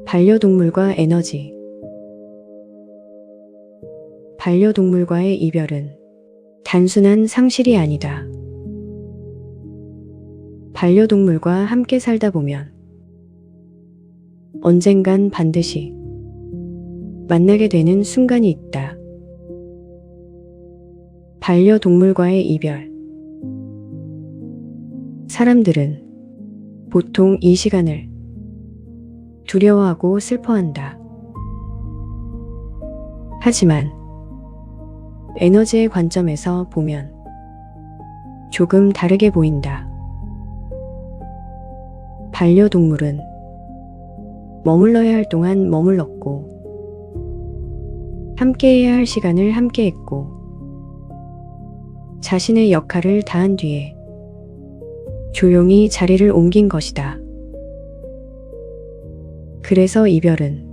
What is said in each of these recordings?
반려동물과 에너지. 반려동물과의 이별은 단순한 상실이 아니다. 반려동물과 함께 살다 보면 언젠간 반드시 만나게 되는 순간이 있다. 반려동물과의 이별. 사람들은 보통 이 시간을 두려워하고 슬퍼한다. 하지만 에너지의 관점에서 보면 조금 다르게 보인다. 반려동물은 머물러야 할 동안 머물렀고, 함께해야 할 시간을 함께했고, 자신의 역할을 다한 뒤에 조용히 자리를 옮긴 것이다. 그래서 이별은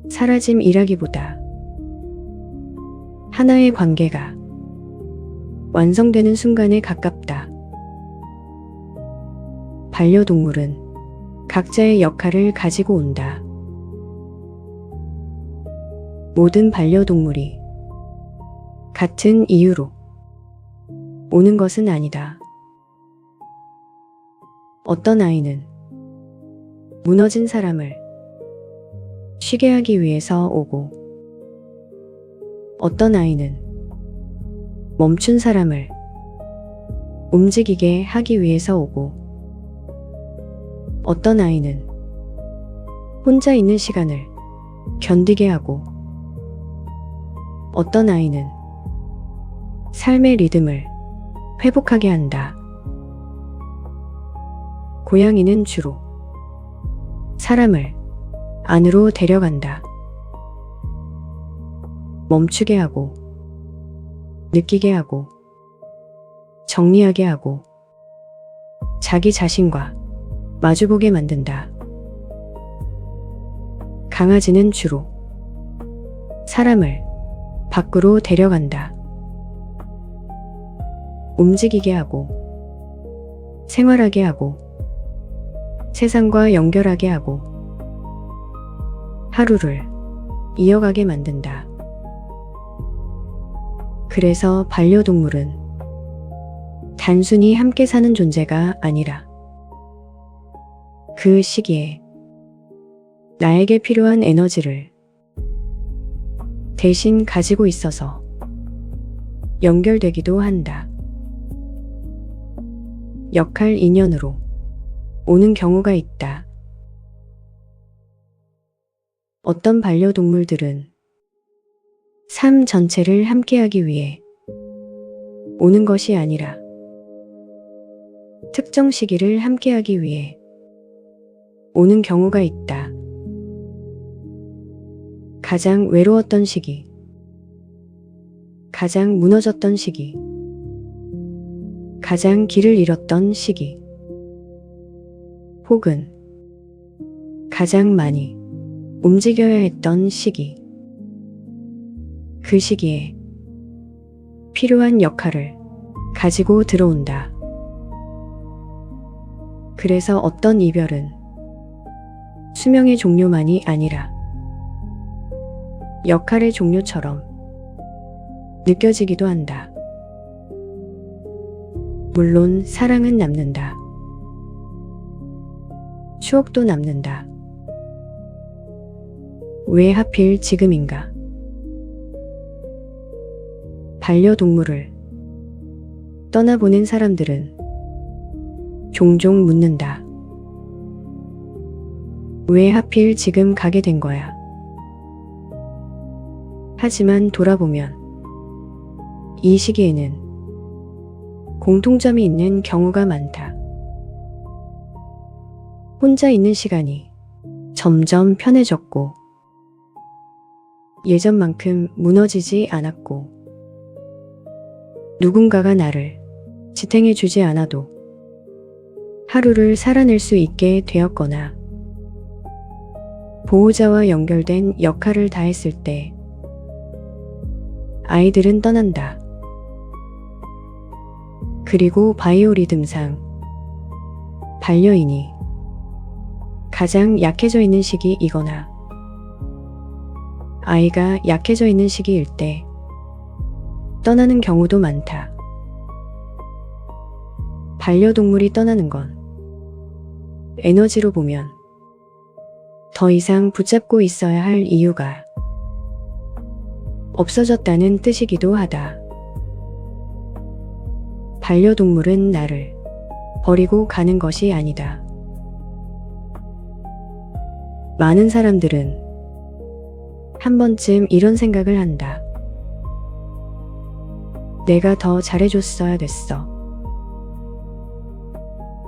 사라짐이라기보다 하나의 관계가 완성되는 순간에 가깝다. 반려동물은 각자의 역할을 가지고 온다. 모든 반려동물이 같은 이유로 오는 것은 아니다. 어떤 아이는 무너진 사람을 쉬게 하기 위해서 오고, 어떤 아이는 멈춘 사람을 움직이게 하기 위해서 오고, 어떤 아이는 혼자 있는 시간을 견디게 하고, 어떤 아이는 삶의 리듬을 회복하게 한다. 고양이는 주로 사람을 안으로 데려간다. 멈추게 하고, 느끼게 하고, 정리하게 하고, 자기 자신과 마주보게 만든다. 강아지는 주로 사람을 밖으로 데려간다. 움직이게 하고, 생활하게 하고, 세상과 연결하게 하고, 하루를 이어가게 만든다. 그래서 반려동물은 단순히 함께 사는 존재가 아니라 그 시기에 나에게 필요한 에너지를 대신 가지고 있어서 연결되기도 한다. 역할 인연으로 오는 경우가 있다. 어떤 반려동물들은 삶 전체를 함께하기 위해 오는 것이 아니라 특정 시기를 함께하기 위해 오는 경우가 있다. 가장 외로웠던 시기, 가장 무너졌던 시기, 가장 길을 잃었던 시기, 혹은 가장 많이 움직여야 했던 시기. 그 시기에 필요한 역할을 가지고 들어온다. 그래서 어떤 이별은 수명의 종료만이 아니라 역할의 종료처럼 느껴지기도 한다. 물론 사랑은 남는다. 추억도 남는다. 왜 하필 지금인가? 반려동물을 떠나보낸 사람들은 종종 묻는다. 왜 하필 지금 가게 된 거야? 하지만 돌아보면 이 시기에는 공통점이 있는 경우가 많다. 혼자 있는 시간이 점점 편해졌고, 예전만큼 무너지지 않았고, 누군가가 나를 지탱해 주지 않아도 하루를 살아낼 수 있게 되었거나, 보호자와 연결된 역할을 다했을 때 아이들은 떠난다. 그리고 바이오리듬상 반려인이 가장 약해져 있는 시기이거나 아이가 약해져 있는 시기일 때 떠나는 경우도 많다. 반려동물이 떠나는 건 에너지로 보면 더 이상 붙잡고 있어야 할 이유가 없어졌다는 뜻이기도 하다. 반려동물은 나를 버리고 가는 것이 아니다. 많은 사람들은 한 번쯤 이런 생각을 한다. 내가 더 잘해줬어야 됐어.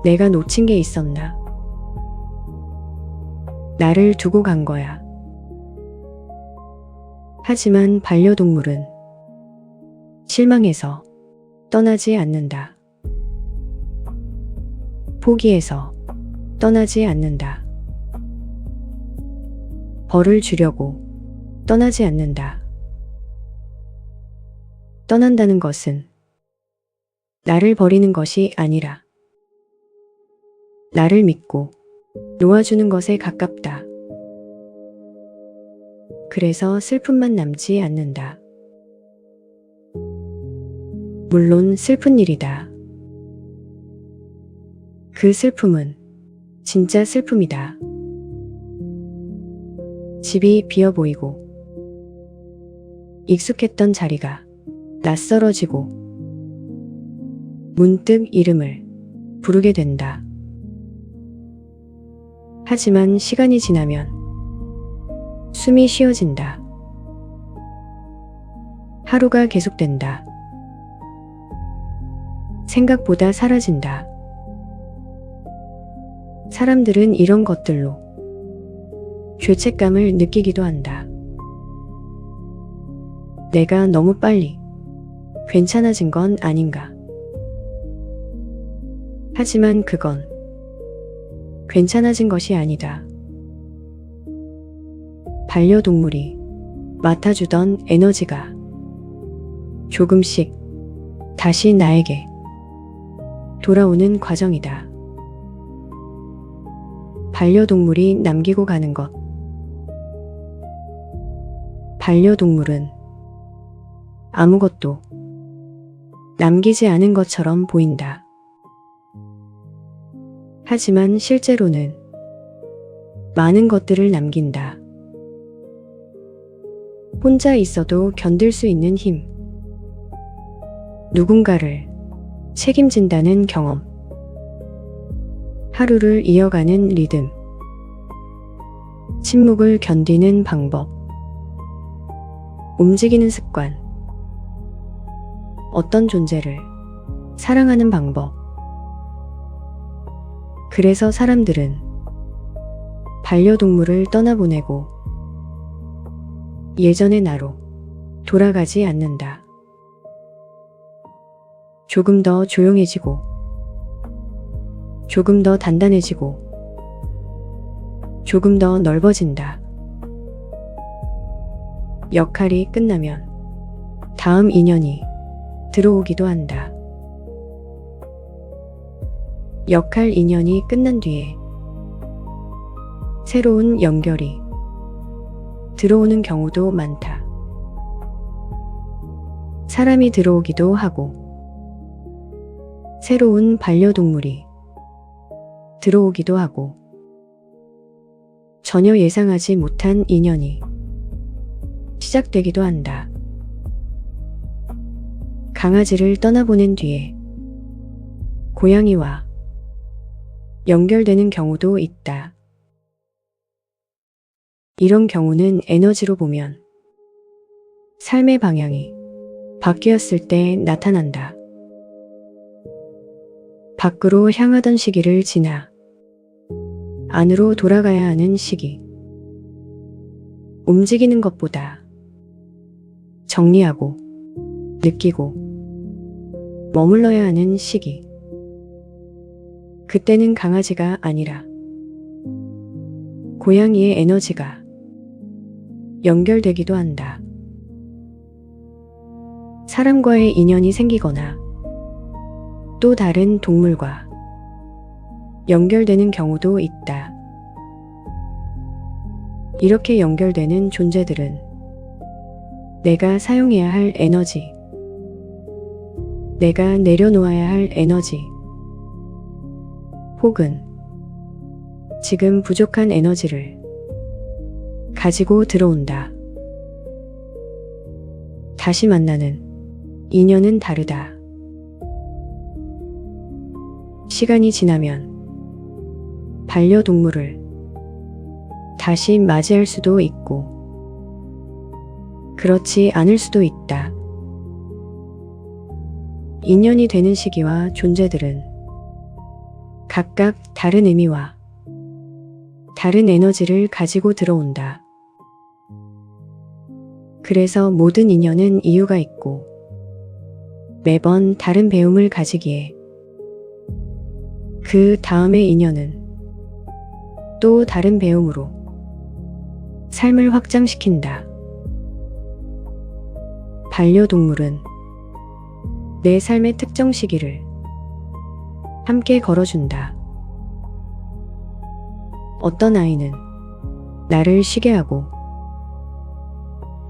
내가 놓친 게 있었나? 나를 두고 간 거야. 하지만 반려동물은 실망해서 떠나지 않는다. 포기해서 떠나지 않는다. 벌을 주려고 떠나지 않는다. 떠난다는 것은 나를 버리는 것이 아니라 나를 믿고 놓아주는 것에 가깝다. 그래서 슬픔만 남지 않는다. 물론 슬픈 일이다. 그 슬픔은 진짜 슬픔이다. 집이 비어 보이고 익숙했던 자리가 낯설어지고 문득 이름을 부르게 된다. 하지만 시간이 지나면 숨이 쉬어진다. 하루가 계속된다. 생각보다 사라진다. 사람들은 이런 것들로 죄책감을 느끼기도 한다. 내가 너무 빨리 괜찮아진 건 아닌가. 하지만 그건 괜찮아진 것이 아니다. 반려동물이 맡아주던 에너지가 조금씩 다시 나에게 돌아오는 과정이다. 반려동물이 남기고 가는 것. 반려동물은 아무것도 남기지 않은 것처럼 보인다. 하지만 실제로는 많은 것들을 남긴다. 혼자 있어도 견딜 수 있는 힘. 누군가를 책임진다는 경험. 하루를 이어가는 리듬. 침묵을 견디는 방법. 움직이는 습관. 어떤 존재를 사랑하는 방법. 그래서 사람들은 반려동물을 떠나보내고 예전의 나로 돌아가지 않는다. 조금 더 조용해지고, 조금 더 단단해지고, 조금 더 넓어진다. 역할이 끝나면 다음 인연이 들어오기도 한다. 역할 인연이 끝난 뒤에 새로운 연결이 들어오는 경우도 많다. 사람이 들어오기도 하고 새로운 반려동물이 들어오기도 하고 전혀 예상하지 못한 인연이 시작되기도 한다. 강아지를 떠나보낸 뒤에 고양이와 연결되는 경우도 있다. 이런 경우는 에너지로 보면 삶의 방향이 바뀌었을 때 나타난다. 밖으로 향하던 시기를 지나 안으로 돌아가야 하는 시기. 움직이는 것보다 정리하고 느끼고 머물러야 하는 시기. 그때는 강아지가 아니라 고양이의 에너지가 연결되기도 한다. 사람과의 인연이 생기거나 또 다른 동물과 연결되는 경우도 있다. 이렇게 연결되는 존재들은 내가 사용해야 할 에너지, 내가 내려놓아야 할 에너지, 혹은 지금 부족한 에너지를 가지고 들어온다. 다시 만나는 인연은 다르다. 시간이 지나면 반려동물을 다시 맞이할 수도 있고, 그렇지 않을 수도 있다. 인연이 되는 시기와 존재들은 각각 다른 의미와 다른 에너지를 가지고 들어온다. 그래서 모든 인연은 이유가 있고 매번 다른 배움을 가지기에 그 다음의 인연은 또 다른 배움으로 삶을 확장시킨다. 반려동물은 내 삶의 특정 시기를 함께 걸어준다. 어떤 아이는 나를 쉬게 하고,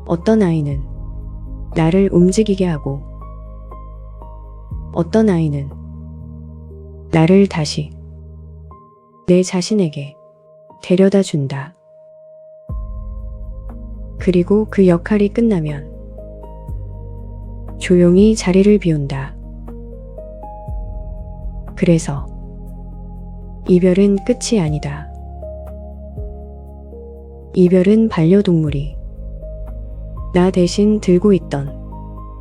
어떤 아이는 나를 움직이게 하고, 어떤 아이는 나를 다시 내 자신에게 데려다 준다. 그리고 그 역할이 끝나면 조용히 자리를 비운다. 그래서 이별은 끝이 아니다. 이별은 반려동물이 나 대신 들고 있던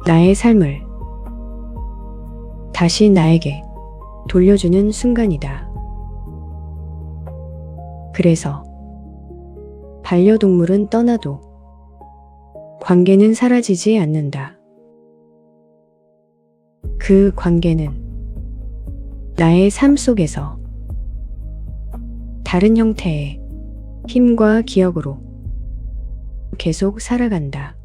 나의 삶을 다시 나에게 돌려주는 순간이다. 그래서 반려동물은 떠나도 관계는 사라지지 않는다. 그 관계는 나의 삶 속에서 다른 형태의 힘과 기억으로 계속 살아간다.